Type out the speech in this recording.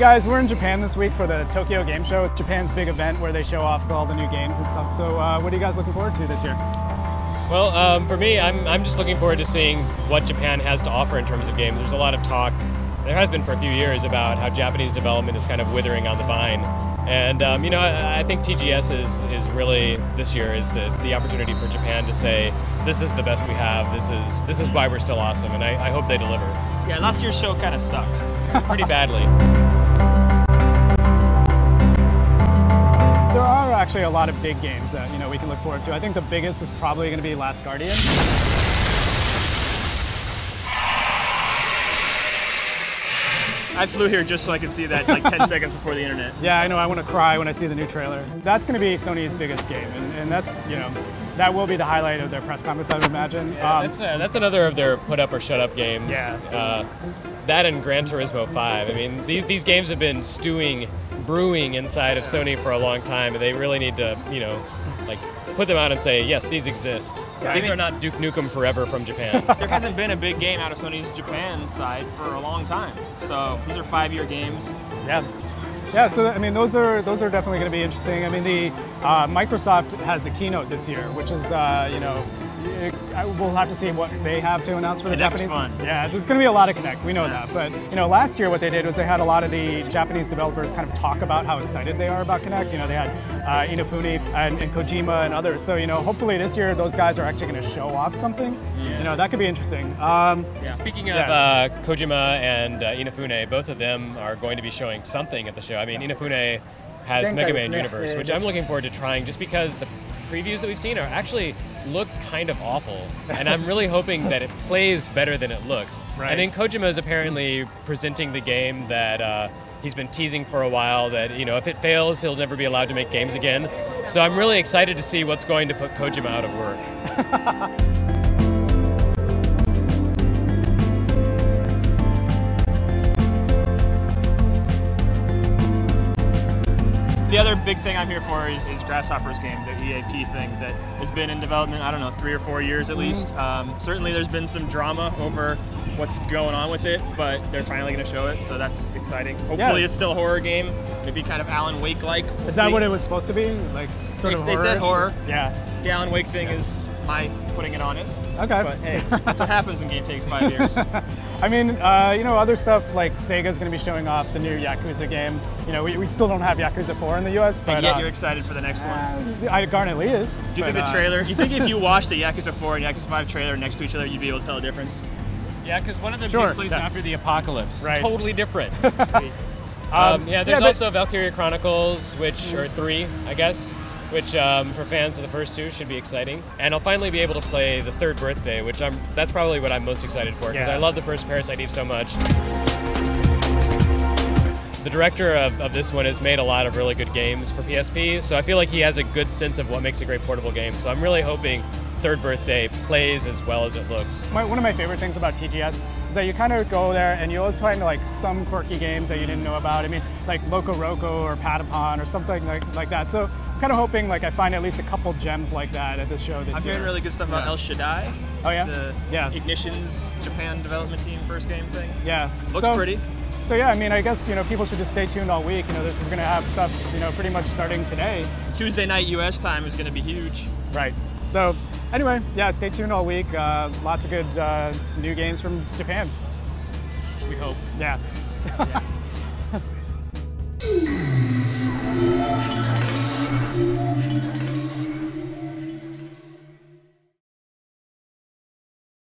guys, we're in Japan this week for the Tokyo Game Show, Japan's big event where they show off all the new games and stuff. So what are you guys looking forward to this year? Well, for me, I'm just looking forward to seeing what Japan has to offer in terms of games. There's a lot of talk, there has been for a few years, about how Japanese development is kind of withering on the vine. And you know, I think TGS is really, this year, is the opportunity for Japan to say, this is the best we have, this is why we're still awesome, and I hope they deliver. Yeah, last year's show kind of sucked. Pretty badly. There are actually a lot of big games that we can look forward to. I think the biggest is probably going to be Last Guardian. I flew here just so I could see that like 10 seconds before the internet. Yeah, I know. I want to cry when I see the new trailer. That's going to be Sony's biggest game, and that's that will be the highlight of their press conference, I would imagine. Yeah, that's another of their put up or shut up games. Yeah. That and Gran Turismo 5. I mean, these games have been brewing inside of Sony for a long time, and they really need to, like, put them out and say, yes, these exist. Yeah, these are not Duke Nukem Forever from Japan. There hasn't been a big game out of Sony's Japan side for a long time. So these are 5-year games. Yeah. Yeah, so I mean, those are definitely going to be interesting. I mean, the Microsoft has the keynote this year, which is we'll have to see what they have to announce for the Japanese. Fun. Yeah, there's going to be a lot of Kinect. We know that, but last year what they did was they had a lot of the Japanese developers kind of talk about how excited they are about Kinect. They had Inafune and Kojima and others. So hopefully this year those guys are actually going to show off something. Yeah. That could be interesting. Speaking of Kojima and Inafune, both of them are going to be showing something at the show. I mean, Inafune has Mega Man Universe, which I'm looking forward to trying just because the previews that we've seen are actually look kind of awful. And I'm really hoping that it plays better than it looks. Right. And then Kojima is apparently presenting the game that he's been teasing for a while, that if it fails, he'll never be allowed to make games again. So I'm really excited to see what's going to put Kojima out of work. The other big thing I'm here for is Grasshopper's game, the EAP thing that has been in development, I don't know, 3 or 4 years at least. Certainly there's been some drama over what's going on with it, but they're finally going to show it, so that's exciting. Hopefully it's still a horror game, maybe kind of Alan Wake-like. Is that what it was supposed to be? Like sort of horror? They said horror. Yeah. The Alan Wake thing is my putting it on it. Okay. But hey, that's what happens when a game takes 5 years. I mean, other stuff like Sega's going to be showing off the new Yakuza game. We still don't have Yakuza 4 in the US, but and yet you're excited for the next one. Garnet Lee is. Do you think the trailer? You think if you watched a Yakuza 4 and Yakuza 5 trailer next to each other, you'd be able to tell the difference? Yeah, because one of them takes place after the apocalypse. Right. Totally different. There's also Valkyria Chronicles, which are 3, I guess, which for fans of the first 2 should be exciting. And I'll finally be able to play the Third Birthday, which that's probably what I'm most excited for, because I love the first Parasite Eve so much. The director of this one has made a lot of really good games for PSP, so I feel like he has a good sense of what makes a great portable game. So I'm really hoping Third Birthday plays as well as it looks. One of my favorite things about TGS is that you kind of go there and you always find like some quirky games that you didn't know about. I mean, like Loco Roco or Patapon or something like that. So I'm kind of hoping I find at least a couple gems like that at this show this year. I'm hearing really good stuff about El Shaddai. Oh yeah? The Ignition's Japan development team first game thing. Yeah. Looks pretty. So yeah, I mean, I guess people should just stay tuned all week. We're going to have stuff pretty much starting today. Tuesday night US time is going to be huge. Right. So anyway, yeah, stay tuned all week. Lots of good new games from Japan. We hope. Yeah.